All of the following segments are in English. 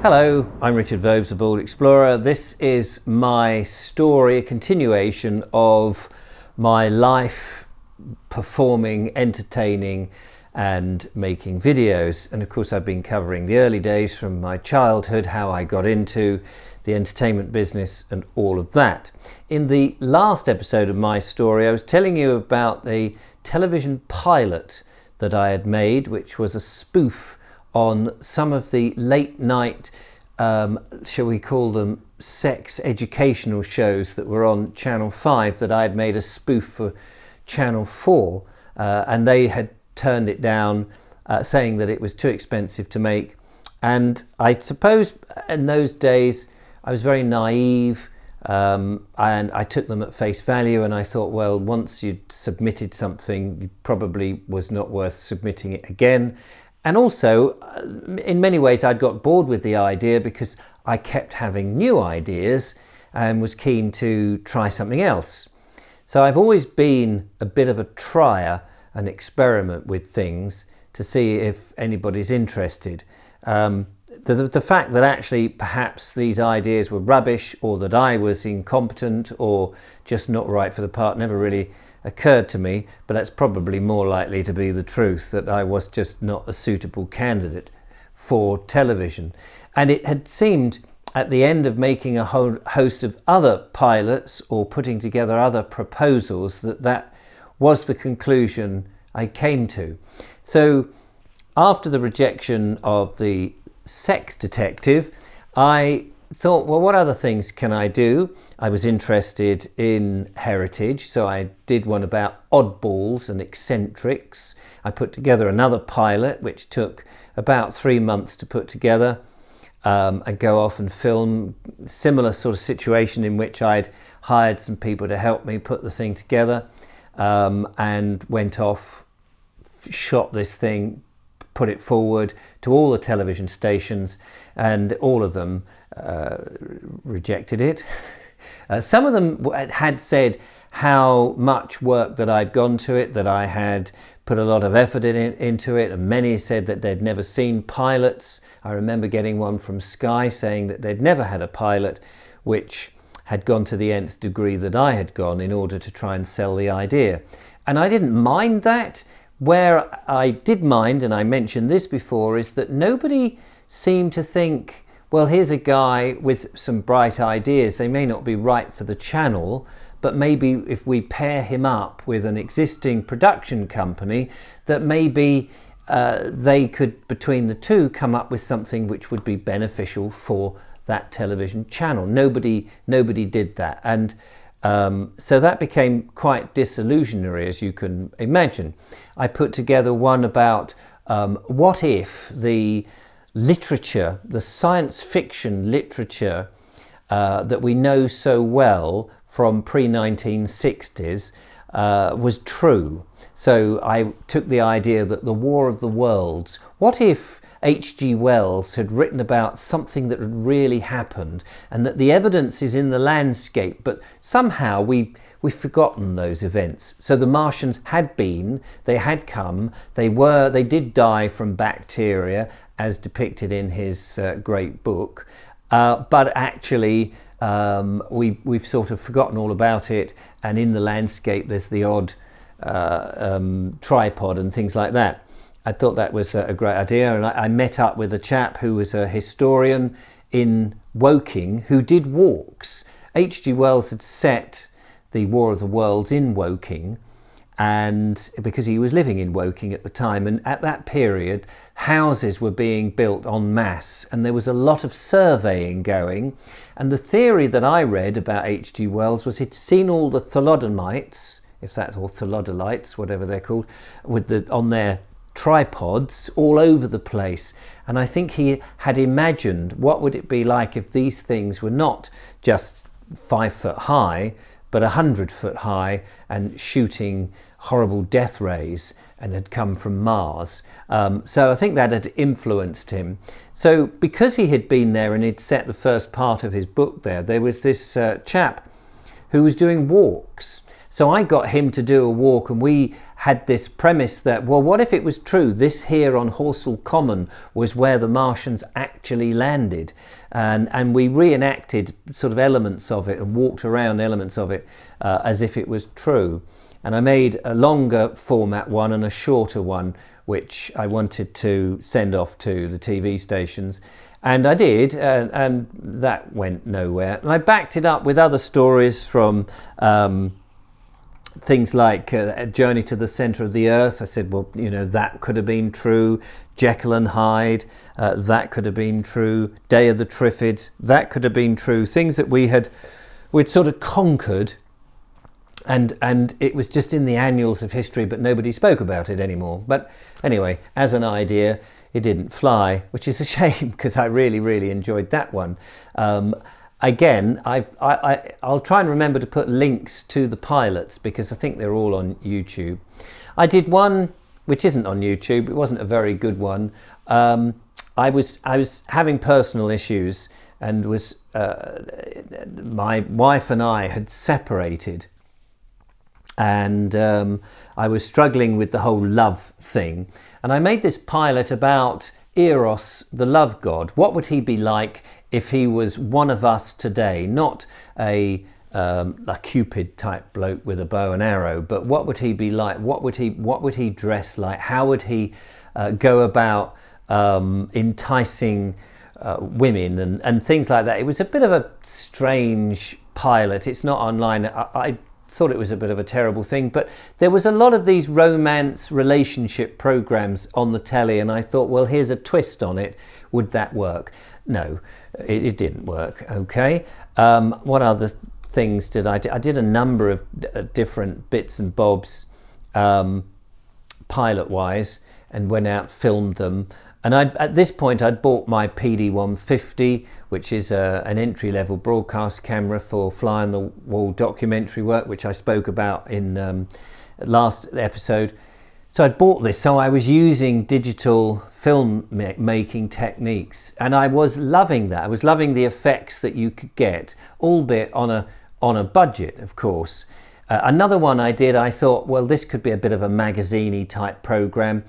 Hello, I'm Richard Vobes, a Bold Explorer. This is my story, a continuation of my life performing, entertaining and making videos. And of course I've been covering the early days from my childhood, how I got into the entertainment business and all of that. In the last episode of my story I was telling you about the television pilot that I had made, which was a spoof on some of the late night, shall we call them, sex educational shows that were on Channel 5 that I had made a spoof for Channel 4, and they had turned it down, saying that it was too expensive to make. And I suppose in those days I was very naive, and I took them at face value, and I thought, well, once you'd submitted something, it probably was not worth submitting it again. And also, in many ways, I'd got bored with the idea because I kept having new ideas and was keen to try something else. So I've always been a bit of a trier, an experiment with things to see if anybody's interested. The fact that actually perhaps these ideas were rubbish, or that I was incompetent or just not right for the part, never really occurred to me, but that's probably more likely to be the truth, that I was just not a suitable candidate for television. And it had seemed at the end of making a whole host of other pilots or putting together other proposals that was the conclusion I came to. So after the rejection of the sex detective, I thought, well, what other things can I do? I was interested in heritage, so I did one about oddballs and eccentrics. I put together another pilot, which took about 3 months to put together, and go off and film. Similar sort of situation in which I'd hired some people to help me put the thing together, and went off, shot this thing, put it forward to all the television stations, and all of them rejected it. Some of them had said how much work that I'd gone to it, that I had put a lot of effort into it, and many said that they'd never seen pilots. I remember getting one from Sky saying that they'd never had a pilot which had gone to the nth degree that I had gone in order to try and sell the idea. And I didn't mind that. Where I did mind, and I mentioned this before, is that nobody seemed to think, well, here's a guy with some bright ideas. They may not be right for the channel, but maybe if we pair him up with an existing production company, that maybe they could, between the two, come up with something which would be beneficial for that television channel. Nobody did that. And so that became quite disillusionary, as you can imagine. I put together one about what if the literature, the science fiction literature that we know so well from pre-1960s was true. So I took the idea that the War of the Worlds, what if H.G. Wells had written about something that had really happened, and that the evidence is in the landscape, but somehow we've forgotten those events. So the Martians had been, they had come, they did die from bacteria, as depicted in his great book, but actually we've sort of forgotten all about it, and in the landscape there's the odd tripod and things like that. I thought that was a great idea, and I met up with a chap who was a historian in Woking who did walks. H.G. Wells had set the War of the Worlds in Woking, and because he was living in Woking at the time, and at that period houses were being built en masse, and there was a lot of surveying going. And the theory that I read about H.G. Wells was he'd seen all the thelodamites, if that's, or thelodolites, whatever they're called, on their tripods all over the place, and I think he had imagined what would it be like if these things were not just 5 foot high but 100 foot high and shooting horrible death rays, and had come from Mars. So I think that had influenced him. So because he had been there and he'd set the first part of his book there was this chap who was doing walks, So I got him to do a walk, and we had this premise that, well, what if it was true? This here on Horsell Common was where the Martians actually landed. And we reenacted sort of elements of it and walked around elements of it as if it was true. And I made a longer format one and a shorter one, which I wanted to send off to the TV stations. And I did, and that went nowhere. And I backed it up with other stories from things like A Journey to the Centre of the Earth. I said, well, you know, that could have been true. Jekyll and Hyde, that could have been true. Day of the Triffids, that could have been true. Things that we'd sort of conquered, and it was just in the annals of history, but nobody spoke about it anymore. But anyway, as an idea, it didn't fly, which is a shame, because I really, really enjoyed that one. Again, I'll try and remember to put links to the pilots, because I think they're all on YouTube. I did one which isn't on YouTube. It wasn't a very good one. I was having personal issues, and was my wife and I had separated, and I was struggling with the whole love thing. And I made this pilot about Eros, the love god. What would he be like if he was one of us today? Not a Cupid type bloke with a bow and arrow, but what would he be like? What would he dress like? How would he go about enticing women and things like that? It was a bit of a strange pilot. It's not online. I thought it was a bit of a terrible thing, but there was a lot of these romance relationship programs on the telly, and I thought, well, here's a twist on it. Would that work? No, it didn't work. Okay. What other things did I do? I did a number of different bits and bobs pilot wise, and went out, filmed them. And at this point I'd bought my PD-150, which is an entry-level broadcast camera for fly-on-the-wall documentary work, which I spoke about in last episode. So I'd bought this, so I was using digital film making techniques, and I was loving that. I was loving the effects that you could get, albeit on a budget, of course. Another one I did, I thought, well, this could be a bit of a magazine-y type program.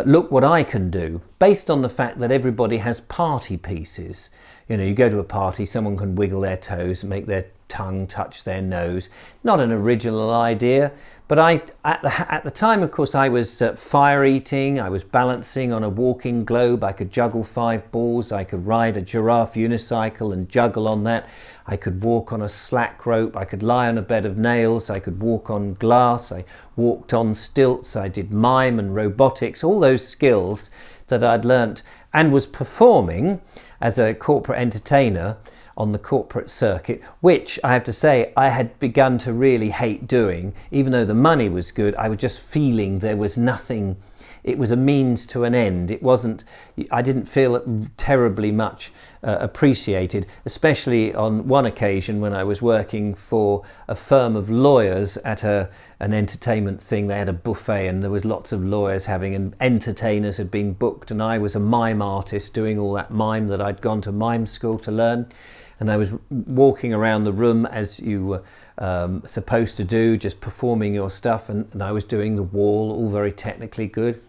Look what I can do, based on the fact that everybody has party pieces. You know, you go to a party, someone can wiggle their toes, make their tongue touch their nose. Not an original idea, but at the time, of course, I was fire eating, I was balancing on a walking globe, I could juggle 5 balls, I could ride a giraffe unicycle and juggle on that, I could walk on a slack rope, I could lie on a bed of nails, I could walk on glass, I walked on stilts, I did mime and robotics, all those skills that I'd learnt and was performing as a corporate entertainer on the corporate circuit, which I have to say I had begun to really hate doing. Even though the money was good, I was just feeling there was nothing. It was a means to an end. It wasn't, I didn't feel terribly much appreciated, especially on one occasion when I was working for a firm of lawyers at an entertainment thing. They had a buffet and there was lots of lawyers having, and entertainers had been booked, and I was a mime artist doing all that mime that I'd gone to mime school to learn. And I was walking around the room as you were supposed to do, just performing your stuff, and I was doing the wall, all very technically good.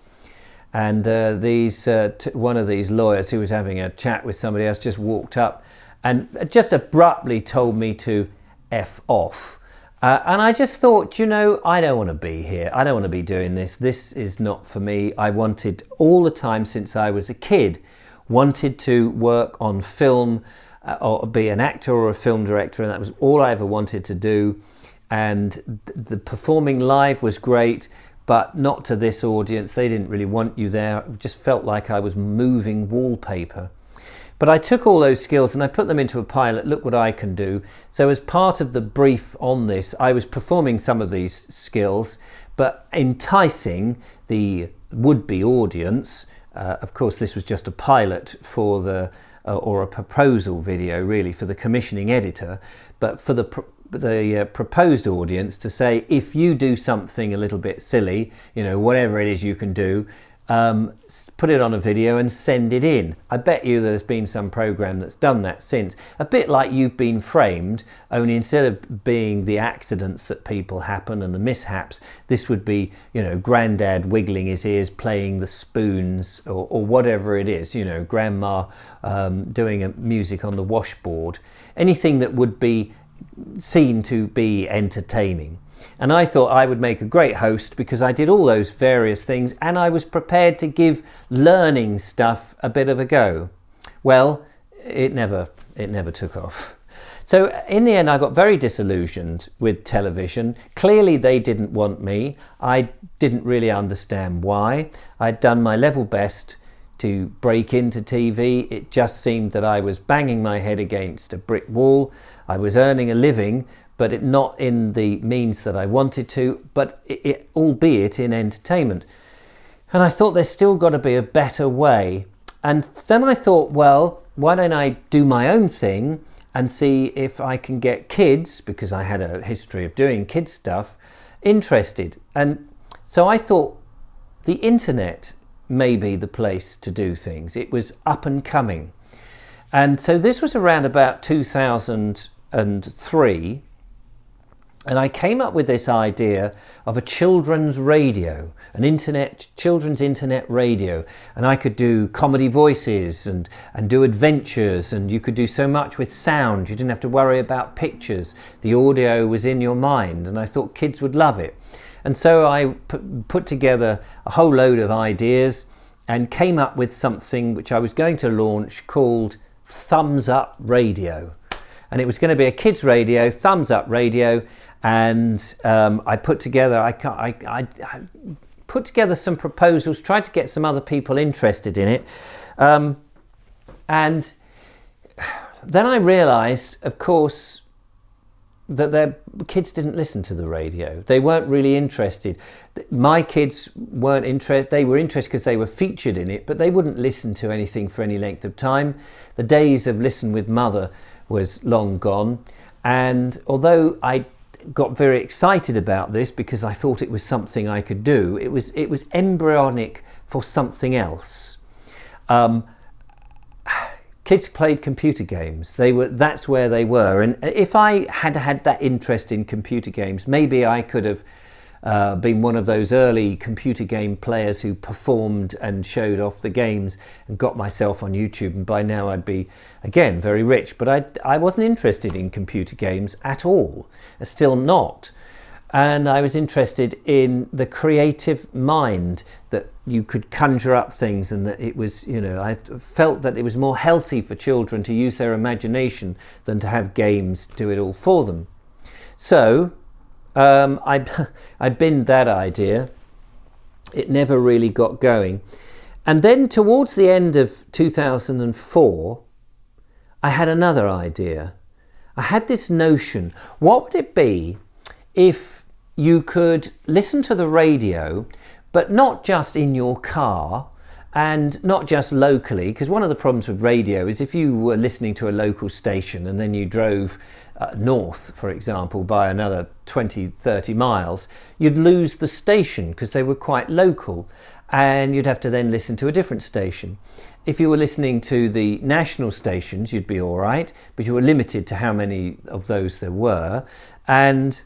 And one of these lawyers who was having a chat with somebody else just walked up and just abruptly told me to F off. And I just thought, you know, I don't want to be here. I don't want to be doing this. This is not for me. I wanted all the time since I was a kid, wanted to work on film, or be an actor or a film director, and that was all I ever wanted to do. And the performing live was great, but not to this audience. They didn't really want you there. It just felt like I was moving wallpaper. But I took all those skills and I put them into a pilot. Look what I can do. So as part of the brief on this, I was performing some of these skills, but enticing the would-be audience. Of course, this was just a pilot for the or a proposal video really for the commissioning editor, but for the proposed audience to say, if you do something a little bit silly, you know, whatever it is you can do, put it on a video and send it in. I bet you there's been some program that's done that since. A bit like You've Been Framed, only instead of being the accidents that people happen and the mishaps, this would be, you know, granddad wiggling his ears, playing the spoons, or whatever it is, you know, grandma doing music on the washboard. Anything that would be seen to be entertaining. And I thought I would make a great host because I did all those various things and I was prepared to give learning stuff a bit of a go. Well, it never took off. So in the end, I got very disillusioned with television. Clearly they didn't want me. I didn't really understand why. I'd done my level best to break into TV. It just seemed that I was banging my head against a brick wall. I was earning a living, but not in the means that I wanted to, but albeit in entertainment. And I thought there's still got to be a better way. And then I thought, well, why don't I do my own thing and see if I can get kids, because I had a history of doing kids stuff, interested. And so I thought the internet may be the place to do things. It was up and coming. And so this was around about 2003. And I came up with this idea of a children's radio, children's internet radio. And I could do comedy voices and do adventures, and you could do so much with sound. You didn't have to worry about pictures. The audio was in your mind, and I thought kids would love it. And so I put together a whole load of ideas and came up with something which I was going to launch called Thumbs Up Radio. And it was going to be a kids radio, Thumbs Up Radio. And I put together some proposals, tried to get some other people interested in it. And then I realised, of course, that their kids didn't listen to the radio. They weren't really interested. My kids weren't interested. They were interested because they were featured in it, but they wouldn't listen to anything for any length of time. The days of Listen with Mother was long gone. And although I got very excited about this because I thought it was something I could do, it was embryonic for something else. Kids played computer games. That's where they were. And if I had had that interest in computer games, maybe I could have been one of those early computer game players who performed and showed off the games and got myself on YouTube. And by now I'd be, again, very rich. But I wasn't interested in computer games at all. Still not. And I was interested in the creative mind, that you could conjure up things, and that it was, you know, I felt that it was more healthy for children to use their imagination than to have games do it all for them. So I binned that idea. It never really got going. And then towards the end of 2004, I had another idea. I had this notion, what would it be if you could listen to the radio, but not just in your car and not just locally? Because one of the problems with radio is if you were listening to a local station and then you drove north, for example, by another 20, 30 miles, you'd lose the station because they were quite local, and you'd have to then listen to a different station. If you were listening to the national stations, you'd be all right, but you were limited to how many of those there were. And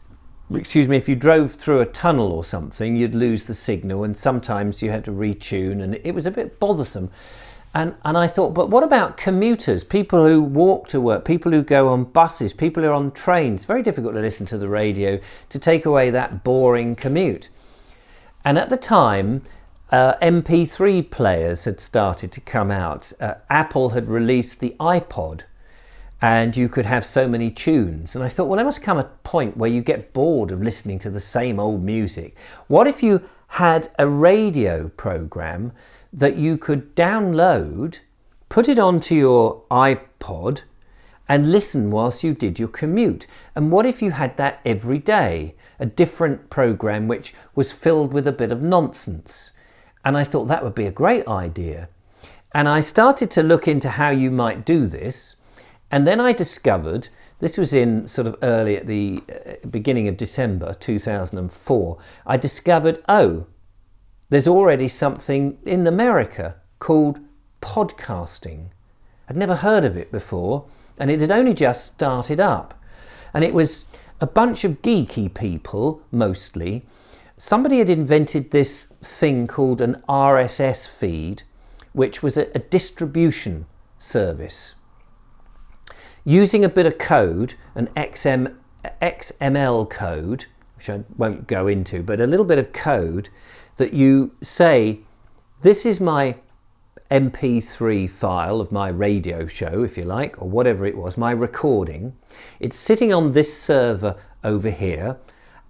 if you drove through a tunnel or something, you'd lose the signal, and sometimes you had to retune, and it was a bit bothersome. And I thought, but what about commuters, people who walk to work, people who go on buses, people who are on trains? It's very difficult to listen to the radio to take away that boring commute. And at the time, MP3 players had started to come out. Apple had released the iPod, and you could have so many tunes. And I thought, well, there must come a point where you get bored of listening to the same old music. What if you had a radio program that you could download, put it onto your iPod, and listen whilst you did your commute? And what if you had that every day? A different program which was filled with a bit of nonsense. And I thought that would be a great idea. And I started to look into how you might do this. And then I discovered, this was in sort of early at the beginning of December 2004, I discovered, there's already something in America called podcasting. I'd never heard of it before, and it had only just started up. And it was a bunch of geeky people, mostly. Somebody had invented this thing called an RSS feed, which was a distribution service. Using a bit of code, an XML code, which I won't go into, but a little bit of code that you say, this is my MP3 file of my radio show, if you like, or whatever it was, my recording. It's sitting on this server over here,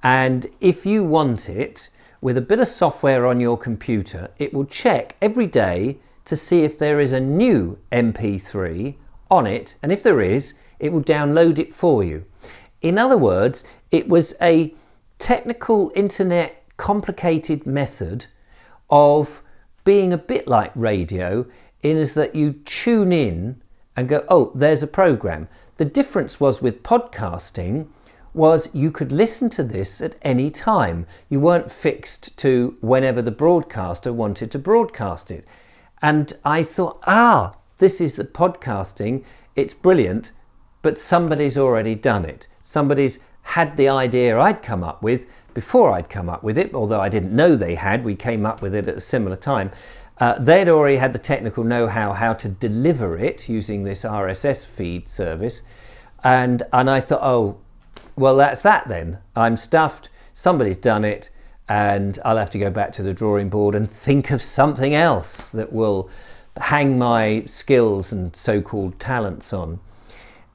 and if you want it, with a bit of software on your computer, it will check every day to see if there is a new MP3 on it, and if there is, it will download it for you. In other words, it was a technical internet complicated method of being a bit like radio, in as that you tune in and go, oh, there's a program. The difference was with podcasting was you could listen to this at any time. You weren't fixed to whenever the broadcaster wanted to broadcast it. And I thought, this is the podcasting. It's brilliant, but somebody's already done it. Somebody's had the idea I'd come up with before I'd come up with it, although I didn't know they had. We came up with it at a similar time. They'd already had the technical know-how how to deliver it using this RSS feed service. And I thought, oh, well, that's that then. I'm stuffed, somebody's done it, and I'll have to go back to the drawing board and think of something else that will hang my skills and so-called talents on.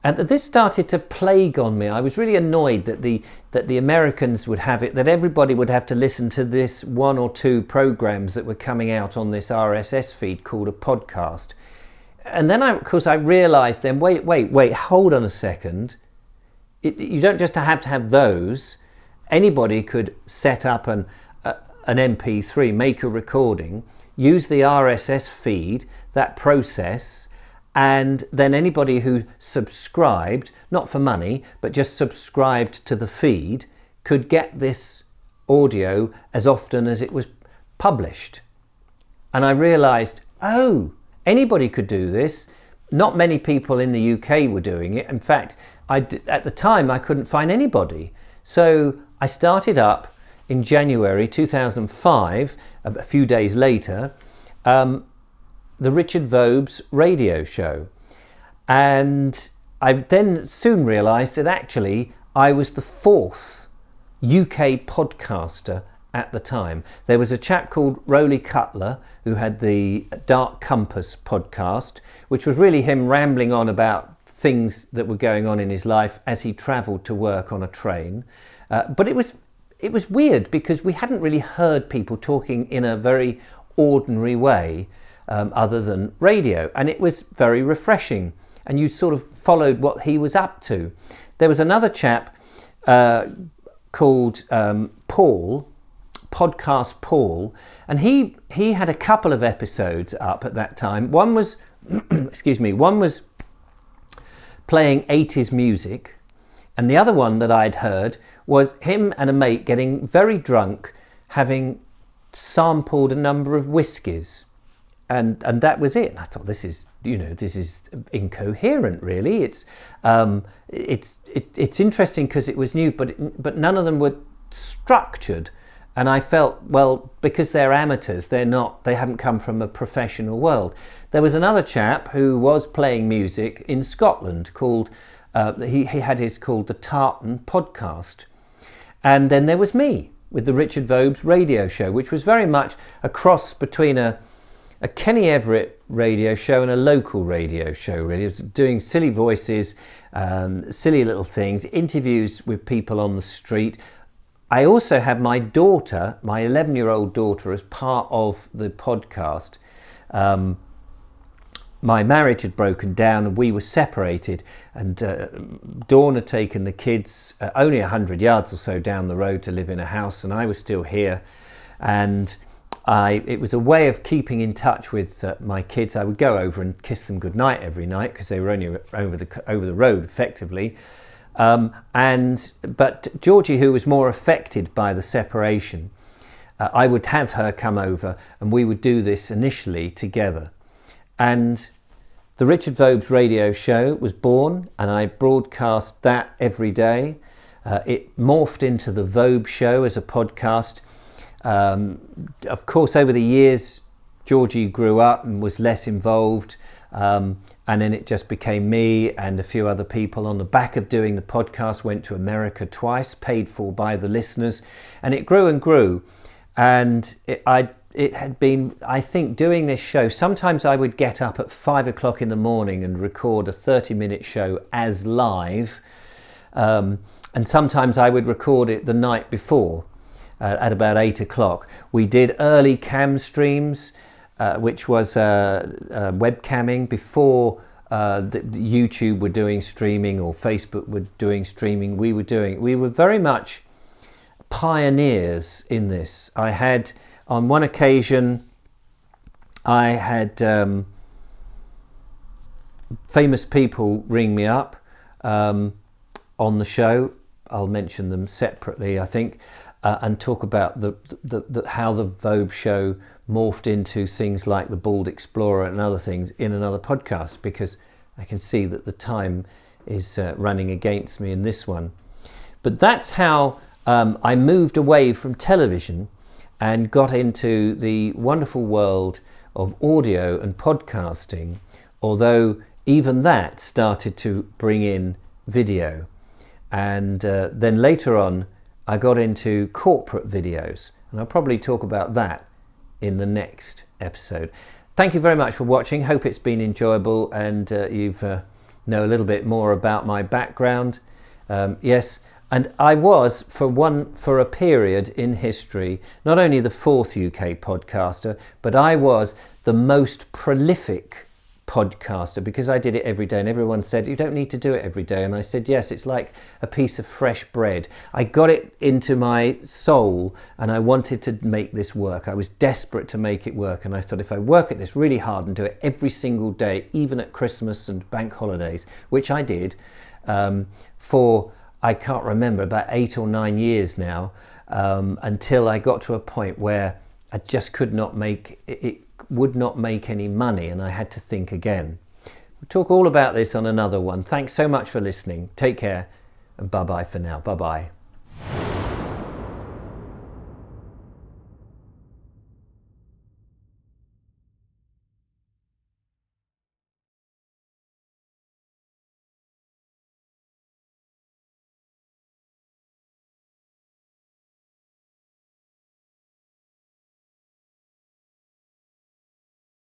And this started to plague on me. I was really annoyed that the Americans would have it, that everybody would have to listen to this one or two programs that were coming out on this RSS feed called a podcast. And then of course I realized then, wait, hold on a second. You don't just have to have those. Anybody could set up an MP3, make a recording, use the RSS feed, that process, and then anybody who subscribed, not for money, but just subscribed to the feed, could get this audio as often as it was published. And I realized, anybody could do this. Not many people in the UK were doing it. In fact, at the time, I couldn't find anybody. So I started up in January 2005, a few days later, the Richard Vobes radio show. And I then soon realised that actually I was the fourth UK podcaster at the time. There was a chap called Rowley Cutler who had the Dark Compass podcast, which was really him rambling on about things that were going on in his life as he travelled to work on a train. But it was weird because we hadn't really heard people talking in a very ordinary way other than radio, and it was very refreshing, and you sort of followed what he was up to. There was another chap called Paul, Podcast Paul, and he had a couple of episodes up at that time. One was one was playing 80s music, and the other one that I'd heard was him and a mate getting very drunk, having sampled a number of whiskies, and that was it. And I thought, this is incoherent, really. It's interesting because it was new, but none of them were structured. And I felt, well, because they're amateurs, they haven't come from a professional world. There was another chap who was playing music in Scotland called, he had his called the Tartan Podcast. And then there was me with the Richard Vobes radio show, which was very much a cross between a Kenny Everett radio show and a local radio show, really. It was doing silly voices, silly little things, interviews with people on the street. I also had my daughter, my 11-year-old daughter, as part of the podcast. My marriage had broken down and we were separated, and Dawn had taken the kids only 100 yards or so down the road to live in a house, and I was still here. And it was a way of keeping in touch with my kids. I would go over and kiss them goodnight every night because they were only over the road, effectively. But Georgie, who was more affected by the separation, I would have her come over and we would do this initially together. And the Richard Vobes radio show was born, and I broadcast that every day. It morphed into the Vobes show as a podcast. Of course, over the years, Georgie grew up and was less involved. And then it just became me and a few other people. On the back of doing the podcast, went to America twice, paid for by the listeners, and it grew and grew. And it had been, I think, doing this show, sometimes I would get up at 5 o'clock in the morning and record a 30-minute show as live. And sometimes I would record it the night before at about 8 o'clock. We did early cam streams, which was webcamming before YouTube were doing streaming or Facebook were doing streaming. We were very much pioneers in this. I had, on one occasion, I had famous people ring me up on the show. I'll mention them separately, I think, and talk about how the Vobes show morphed into things like the Bald Explorer and other things in another podcast, because I can see that the time is running against me in this one. But that's how I moved away from television and got into the wonderful world of audio and podcasting, although even that started to bring in video. And then later on, I got into corporate videos, and I'll probably talk about that in the next episode. Thank you very much for watching. Hope it's been enjoyable and you've know a little bit more about my background. Yes, and I was for a period in history not only the 4th UK podcaster, but I was the most prolific podcaster, because I did it every day, and everyone said you don't need to do it every day, and I said yes, it's like a piece of fresh bread. I got it into my soul and I wanted to make this work. I was desperate to make it work, and I thought if I work at this really hard and do it every single day, even at Christmas and bank holidays, which I did for, I can't remember, about 8 or 9 years now, until I got to a point where I just could not make it, would not make any money, and I had to think again. We'll talk all about this on another one. Thanks so much for listening. Take care, and bye-bye for now. Bye-bye.